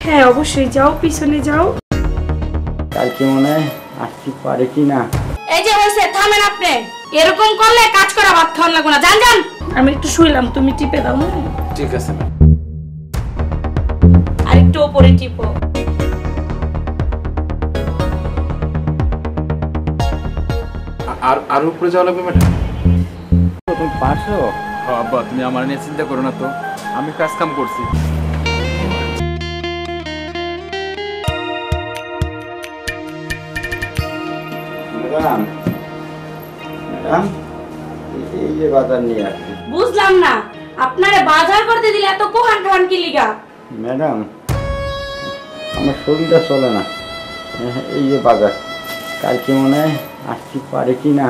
হ্যাঁ অবশ্যই যাও, পিছনে যাও। কালকে মনে হয় আসতে পারে কিনা। এই যে হয়েছে, থামেন আপনি। এরকম করলে কাজ করা ভাত খাওয়ান লাগবে না, যান যান। আমি একটু শুইলাম, তুমি টিপে দাও। ঠিক আছে ম্যাম। আর একটু উপরে টিপো। আর উপরে যাওয়া লাগবে ম্যাডাম? তুমি পারছো? হ্যাঁ আব্বা, তুমি আমার নিয়ে চিন্তা করো না তো, আমি কাজ কাম করছি। ম্যাডাম, ম্যাডাম এই যে বাজার নিয়ে আসছি। বুঝলাম না, আপনারে বাজার করতে দিলে এত কোহান খান কি লিগা? ম্যাডাম আমার শরীরটা চলে না, এই যে বাজার, কালকে মনে হয় আসতে পারে কিনা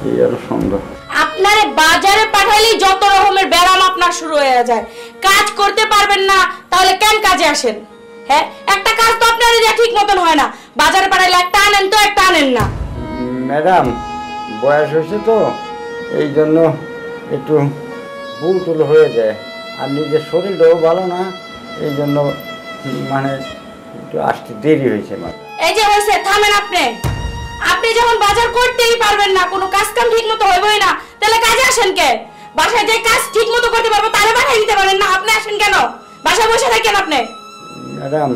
এই আরো সন্দেহ। আপনারে বাজারে পাঠাইলেই যত রকমের ব্যারাম আপনার শুরু হয়ে যায়। কাজ করতে পারবেন না, তাহলে কেন কাজে আসেন? হ্যাঁ, একটা কাজ তো আপনার ঠিক মতন হয় না। বাজারে পাঠাইলে একটা আনেন তো একটা আনেন না। ম্যাডাম বয়স হয়েছে তো, এই জন্য একটু ভুল টুল হয়ে যায়, আর নিজের শরীরটাও ভালো না, এই জন্য মানে একটু আসতে দেরি হয়েছে। এই যে হয়েছে, থামেন আপনি। আপনি যখন বাজার করতেই পারবেন না, কোনো কাজ কাম ঠিক মতো হইবই না, তাহলে কাজে আসেন কে? বাসায় যে কাজ ঠিক মতো করতে পারবো তাহলে পাঠিয়ে দিতে পারেন না, আপনি আসেন কেন? বাসায় বসে থাকেন আপনি। ম্যাডাম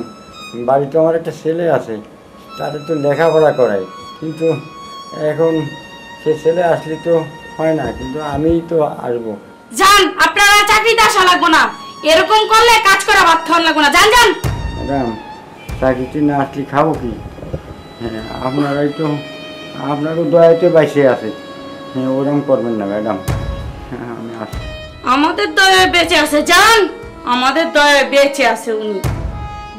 বাড়িতে আমার একটা ছেলে আছে, তাদের তো লেখাপড়া করাই, কিন্তু এখন সে ছেলে আসলে তো হয় না, কিন্তু আমিই তো আসবো। যান, আপনারা চাকরিতে আসা লাগবো না। এরকম করলে কাজ করা ভাত খাওয়ান লাগবো না, যান যান। ম্যাডাম চাকরিতে না আসলে খাবো কি? হ্যাঁ আপনারাই তো, আপনারও দয়াতে বাইসে আছে। হ্যাঁ ওরকম করবেন না ম্যাডাম। হ্যাঁ আমি আসি। আমাদের দয়ায় বেঁচে আছে, যান। আমাদের দয়ায় বেঁচে আছে উনি।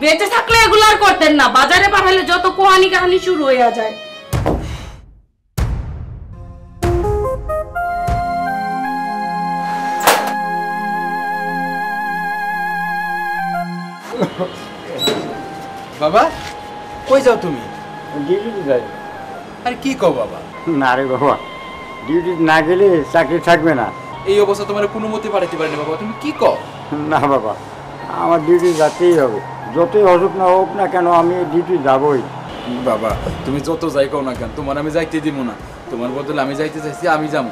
বেঁচে থাকলে এগুলো আর করতেন না। বাজারে পাঠালে যত কোহানি কাহানি শুরু হয়ে যায়। বাবা কই যাও তুমি? ডিউটিতে যাই। আরে কি কও বাবা? না রে বাবা, ডিউটি না গেলে চাকরি থাকবে না। এই অবস্থা তোমার কোনো মতে পাঠাইতে পারেনি বাবা, তুমি কি কও? না বাবা, আমার ডিউটি যেতেই হবে, যতই অসুখ না হোক না কেন আমি ডিউটি যাবই। বাবা তুমি যত যাই কও না কেন, তোমার আমি যাইতে দিব না। তোমার বদলে আমি যাইতে চাইছি, আমি যাবো।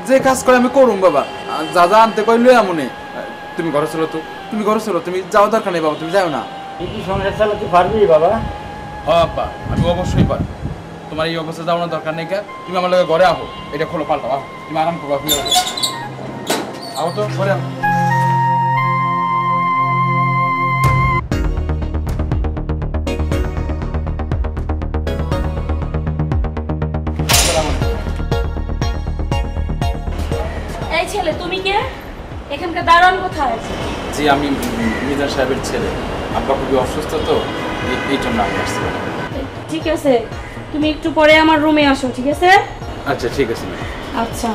যে কাজ করে আমি করুম বাবা, যা যা আনতে কইলে এমনই। তুমি ঘরে চলো তো, তুমি ঘরে চলো, তুমি যাওয়া দরকার নেই বাবা, তুমি যাও না। ডিউটি সংসার চালাতে পারবি বাবা? হ্যাঁ আব্বা, আমি অবশ্যই পারি। তোমার এই অবস্থা যাওয়ানোর দরকার নেই, তুমি আমার লগে ঘরে আহো। এটা খোলো, পাল্টাও, আহো, তুমি আরাম করো। আহো তো ঘরে আহো। এই ছেলে, তুমি কে? এখানকার দারোয়ান কোথায়? জি আমি মিজান সাহেবের ছেলে। আব্বা খুবই অসুস্থ তো, এই জন্য আমি আসছি। ঠিক আছে, তুমি একটু পরে আমার রুমে আসো, ঠিক আছে? আচ্ছা ঠিক আছে। আচ্ছা।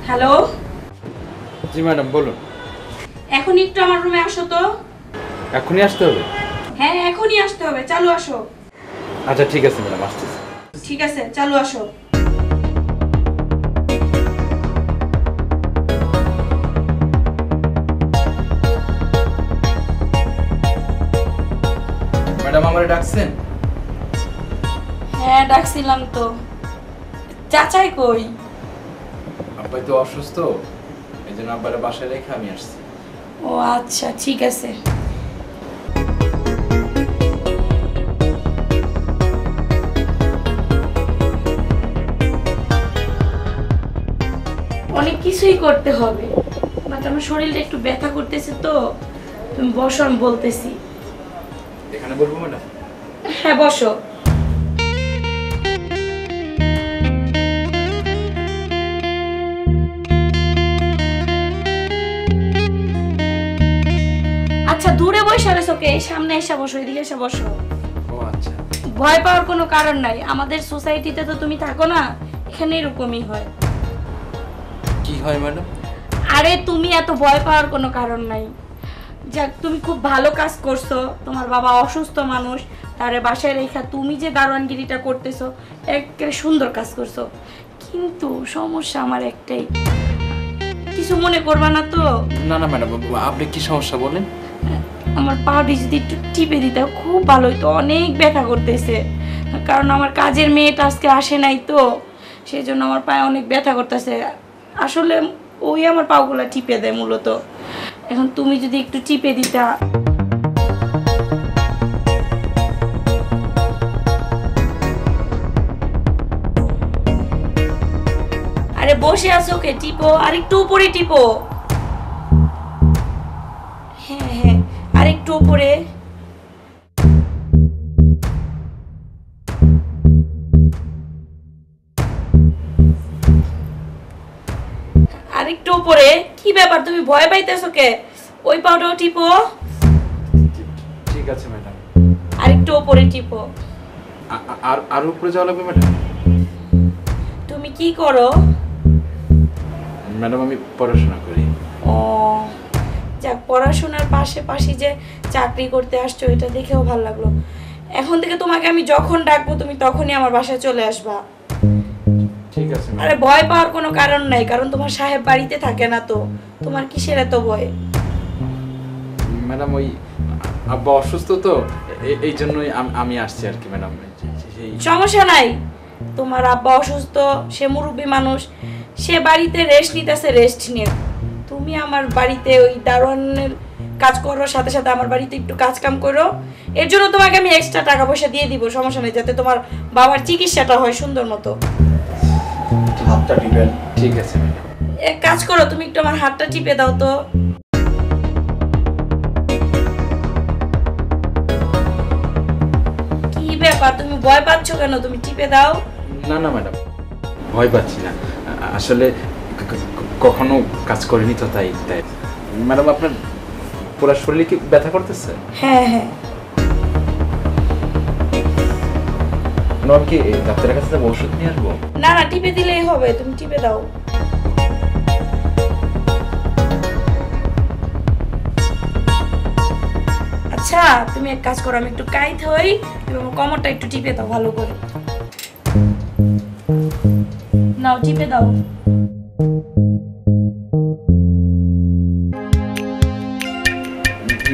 হ্যালো। জি ম্যাডাম বলুন। এখন একটু আমার রুমে আসো তো। এখনই আসতে হবে? হ্যাঁ এখনই আসতে হবে, চালু আসো। আচ্ছা ঠিক আছে ম্যাডাম, আসতেছি। ঠিক আছে, চালু আসো। ম্যাডাম আমারে ডাকছেন? হ্যাঁ ডাকছিলাম তো। চাচাই কই? আব্বাই তো অসুস্থ, এই জন্য আব্বারে বাসায় রেখে আমি আসছি। ও আচ্ছা ঠিক আছে। অনেক কিছুই করতে হবে, বাট আমার শরীরটা একটু ব্যথা করতেছে তো। তুমি বসো, আমি বলতেছি। এখানে বলবো ম্যাডাম? হ্যাঁ বসো। আচ্ছা দূরে বসে রয়েছো কে? সামনে এসে বসো, এদিকে এসে বসো। ও আচ্ছা। ভয় পাওয়ার কোনো কারণ নাই, আমাদের সোসাইটিতে তো তুমি থাকো না, এখানে এরকমই হয়। কি হয় ম্যাডাম? আরে তুমি এত ভয় পাওয়ার কোনো কারণ নাই। যাক, তুমি খুব ভালো কাজ করছো। তোমার বাবা অসুস্থ মানুষ, তারে বাসায় রেখা তুমি যে দারোয়ানগিরিটা করতেছো, একেবারে সুন্দর কাজ করছো। কিন্তু সমস্যা আমার একটাই, কিছু মনে করবা না তো? না না ম্যাডাম, আপনি কি সমস্যা বলেন? আমার পাউডি যদি একটু টিপে দিতে খুব ভালো হইতো, অনেক ব্যথা করতেছে। কারণ আমার কাজের মেয়েটা আজকে আসে নাই তো, সেই জন্য আমার পায়ে অনেক ব্যথা করতেছে। আসলে ওই আমার পাগুলা টিপে দেয় মূলত। এখন তুমি যদি একটু টিপে দিতা। আরে বসে আছো কে? টিপো, আর একটু উপরে টিপো। হ্যাঁ হ্যাঁ, আর একটু উপরে। আর একটু উপরে। কি ব্যাপার, তুমি ভয় পাইতেছো কে? ওই পাউটাও টিপো। ঠিক আছে ম্যাডাম। আর একটু উপরে টিপো। আর উপরে যাওয়া লাগবে ম্যাডাম? তুমি কি করো? ম্যাডাম আমি পড়াশোনা করি। ও যাক, পড়াশোনার পাশাপাশি যে চাকরি করতে আসছো, এটা দেখেও ভালো লাগলো। এখন থেকে তোমাকে আমি যখন ডাকবো তুমি তখনই আমার বাসায় চলে আসবা। ঠিক আছে আরে ভয় পাওয়ার কোনো কারণ নাই, কারণ তোমার সাহেব বাড়িতে থাকে না তো, তোমার কিসের এত ভয়? ম্যাডাম ওই আব্বা অসুস্থ তো, এই জন্যই আমি আসছি আর কি ম্যাডাম। সমস্যা নাই, তোমার আব্বা অসুস্থ, সে মুরব্বী মানুষ, সে বাড়িতে রেস্ট নিতেছে, রেস্ট নিয়ে তুমি আমার বাড়িতে ওই দারোয়ানের কাজ করার সাথে সাথে আমার বাড়িতে একটু কাজ কাম করো। এর জন্য তোমাকে আমি এক্সট্রা টাকা পয়সা দিয়ে দিব, সমস্যা নেই, যাতে তোমার বাবার চিকিৎসাটা হয় সুন্দর মতো। হাতটা টিপেন। ঠিক আছে ম্যাডাম। এক কাজ করো, তুমি একটু আমার হাতটা টিপে দাও তো। কি ব্যাপার, তুমি ভয় পাচ্ছ কেন? তুমি টিপে দাও। না না ম্যাডাম, ভয় পাচ্ছি না, আসলে কখনো কাজ করিনি তো, তাই তাই। ম্যাডাম আপনার পুরো শরীরে কি ব্যথা করতেছে? হ্যাঁ হ্যাঁ। ম্যাডাম কি ডাক্তারের কাছে যাবো, ওষুধ নিয়ে আসবো? না না, টিপে দিলেই হবে, তুমি টিপে দাও। আচ্ছা তুমি এক কাজ করো, আমি একটু কাইত হই, তুমি আমার কোমরটা একটু টিপে দাও ভালো করে। নাও টিপে দাও।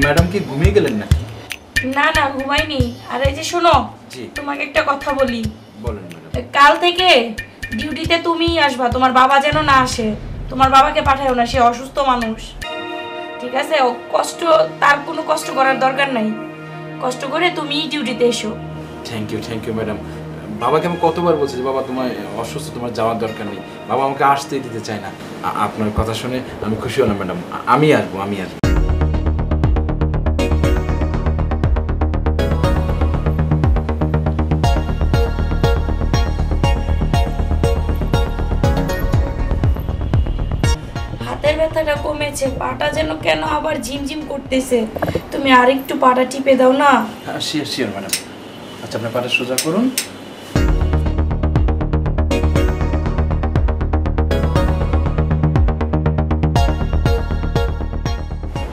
ম্যাডাম কি ঘুমিয়ে গেলেন নাকি? না না, ঘুমাইনি। আর এই যে শোনো, জি। তোমাকে একটা কথা বলি। বলেন ম্যাডাম। কাল থেকে ডিউটিতে তুমিই আসবা, তোমার বাবা যেন না আসে। তোমার বাবাকে পাঠাও না, সে অসুস্থ মানুষ, ঠিক আছে? ও কষ্ট, তার কোনো কষ্ট করার দরকার নাই, কষ্ট করে তুমিই ডিউটিতে এসো। Thank you madam. বাবাকে আমি কতবার বলছি যে বাবা তোমার অসুস্থ, তোমার যাওয়ার দরকার নেই, বাবা আমাকে আসতেই দিতে চায় না। আপনার কথা শুনে আমি খুশি হলাম ম্যাডাম, আমি আসবো। হাতের ব্যথাটা কমেছে, পাটা যেন কেন আবার ঝিমঝিম করতেছে, তুমি আরেকটু পাটা টিপে দাও না। Sure madam. আচ্ছা আপনার পাটা সোজা করুন।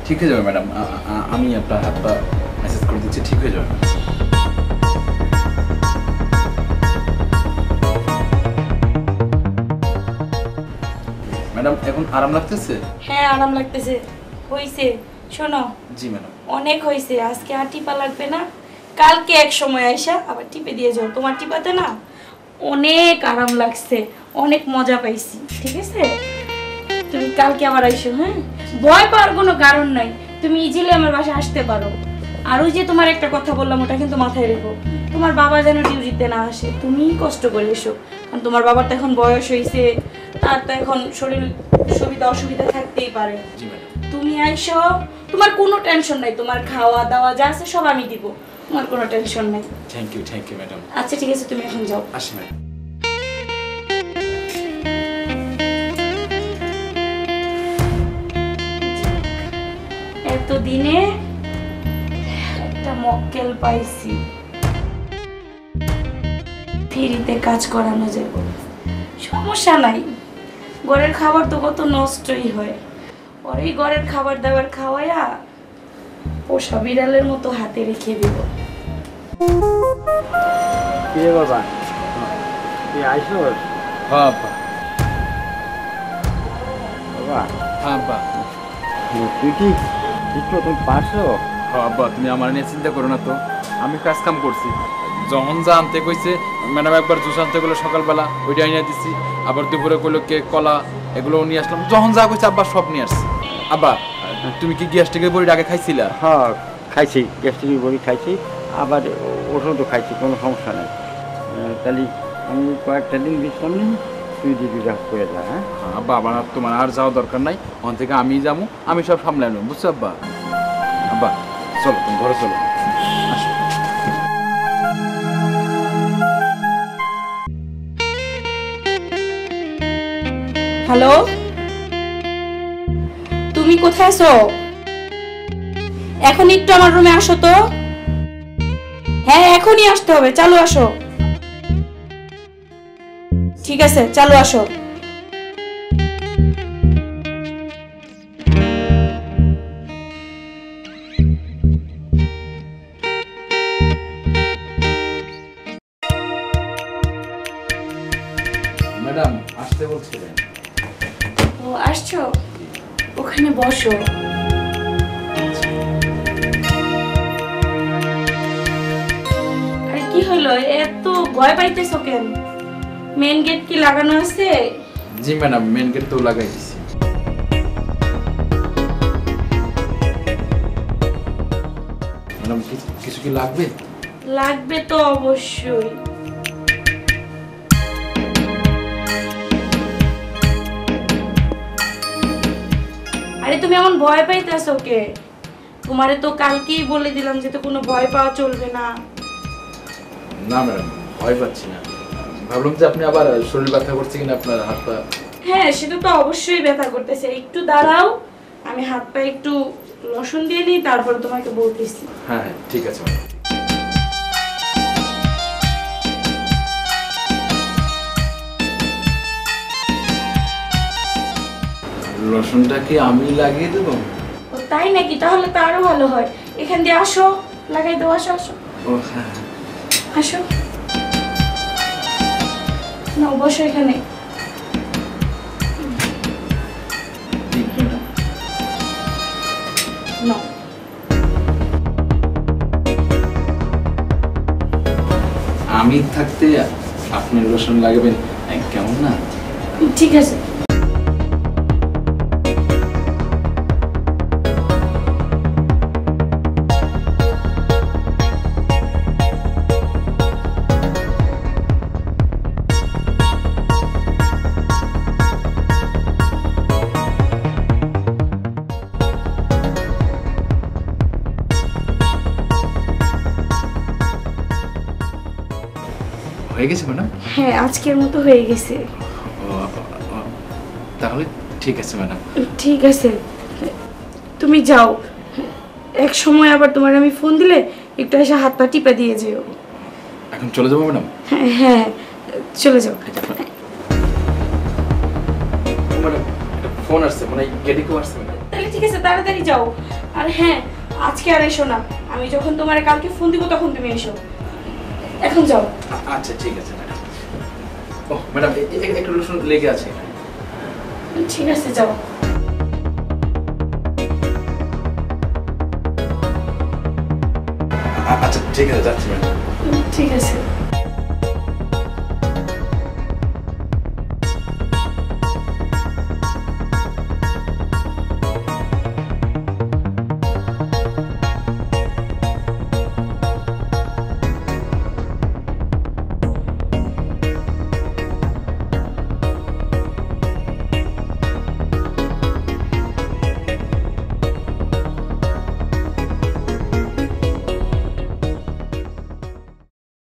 ঠিক হয়ে যাবে ম্যাডাম, আমি আপনার হাতটা মেসেজ করে দিচ্ছি, ঠিক হয়ে যাবে। ম্যাডাম এখন আরাম লাগতেছে? হ্যাঁ আরাম লাগতেছে, হইছে। শোনো, জি ম্যাডাম। অনেক হয়েছে, আজকে আর টিপা লাগবে না, কালকে এক সময় আইসা আবার টিপে দিয়ে যাও। তোমার টিপাতে না অনেক আরাম লাগছে, অনেক মজা পাইছি, ঠিক আছে? তুমি কালকে আবার আইসো, হ্যাঁ? ভয় পাওয়ার কোনো কারণ নাই, তুমি ইজিলি আমার বাসায় আসতে পারো। আর ওই যে তোমার একটা কথা বললাম, ওটা কিন্তু মাথায় রেখো, তোমার বাবা যেন ডিউটিতে না আসে, তুমিই কষ্ট করে এসো। কারণ তোমার বাবার তো এখন বয়স হয়েছে, তার তো এখন শরীর সুবিধা অসুবিধা থাকতেই পারে। জি ম্যাডাম। তুমি আইসো, তোমার কোনো টেনশন নাই, তোমার খাওয়া দাওয়া যা আছে সব আমি দিব, তোমার কোনো টেনশন নাই। Thank you madam. আচ্ছা ঠিক আছে, তুমি এখন যাও। আসি ম্যাডাম। এতদিনে একটা মক্কেল পাইছি, ফ্রিতে কাজ করানো যাবে, সমস্যা নাই। ঘরের খাবার তো কত নষ্টই হয়, ওর এই ঘরের খাবার দাবার খাওয়াইয়া পোষা বিড়ালের মতো হাতে রেখে দিব। কি রে বাবা, তুই আইসোস? হ্যাঁ আব্বা, বাবা হ্যাঁ আব্বা, তুই কি ঠিক মতো পারছো? হ্যাঁ আব্বা, তুমি আমার নিয়ে চিন্তা করো না তো, আমি কাজ কাম করছি। যখন যা আনতে কইছে, ম্যাডাম একবার জুস আনতে গেলো সকালবেলা, ওইটা এনে দিছি। আবার দুপুরে কইলো কেক, কলা, এগুলো নিয়ে আসলাম। যখন যা কইছে আব্বা সব নিয়ে আসছি। আব্বা, তুমি কি গ্যাস্ট্রিকের বড়িটা আগে খাইছিলা? হ্যাঁ খাইছি, গ্যাস্ট্রিকের বড়ি খাইছি, আবার ওষুধও খাইছি, কোনো সমস্যা নেই। তাহলে আমি কয়েকটা দিন বিশ্রাম নিই, তুই দিদি রাখ করে যা। হ্যাঁ হ্যাঁ আব্বা, আবার তোমার আর যাওয়া দরকার নাই, ওখান থেকে আমি যাবো, আমি সব সামলাই নেব, বুঝছো আব্বা? আব্বা চলো, তুমি ঘরে চলো, আসো। হ্যালো, তুমি কোথায় আছো? এখন একটু আমার রুমে আসো তো। হ্যাঁ এখনই আসতে হবে, চালু আসো। ঠিক আছে, চালু আসো। ম্যাডাম আসতে বলছিলেন? ও আসছো, ওখানে বসো। আরে কি হলো, এত ভয় পাইতেছো কেন? মেন গেট কি লাগানো আছে? জি ম্যাডাম, মেন গেট তো লাগাই দিছি। ম্যাডাম কিছু কি লাগবে? লাগবে তো অবশ্যই। আরে তুমি এমন ভয় পাইতেছো কে? তোমারে তো কালকেই বলে দিলাম যে তো কোনো ভয় পাওয়া চলবে না। না ম্যাডাম, ভয় পাচ্ছি না। ভাবলাম যে আপনি আবার শরীর ব্যথা করছে কিনা, আপনার হাত পা। হ্যাঁ সেটা তো অবশ্যই ব্যথা করতেছে, একটু দাঁড়াও, আমি হাত পা একটু লোশন দিয়ে নিই, তারপরে তোমাকে বলতেছি। হ্যাঁ হ্যাঁ ঠিক আছে ম্যাডাম। লোশনটা কি আমি লাগিয়ে দেবো? ও তাই নাকি? তাহলে তো আরো ভালো হয়। এখান দিয়ে আসো, লাগাই দাও, আসো আসো ও হ্যাঁ, আসো। না বসো এখানে। নাও। আমি থাকতে আপনি লোশন লাগাবেন, কেমন না? ঠিক আছে। হয়ে গেছে ম্যাডাম? হ্যাঁ আজকের মতো হয়ে গেছে। তাহলে ঠিক আছে ম্যাডাম। ঠিক আছে, তুমি যাও। এক সময় আবার তোমার আমি ফোন দিলে একটু এসে হাত পা টিপা দিয়ে যেও। এখন চলে যাবো ম্যাডাম? হ্যাঁ হ্যাঁ চলে যাও। ম্যাডাম ফোন আসছে, মানে গেটে কেউ আসছে ম্যাডাম। তাহলে ঠিক আছে, তাড়াতাড়ি যাও। আর হ্যাঁ আজকে আর এসো না, আমি যখন তোমার কালকে ফোন দিব তখন তুমি এসো। এখন যাও। আচ্ছা ঠিক আছে ম্যাডাম। ও ম্যাডাম একটু লোশন লেগে আছে। ঠিক আছে যাও। আচ্ছা ঠিক আছে, যাচ্ছি ম্যাডাম। ঠিক আছে।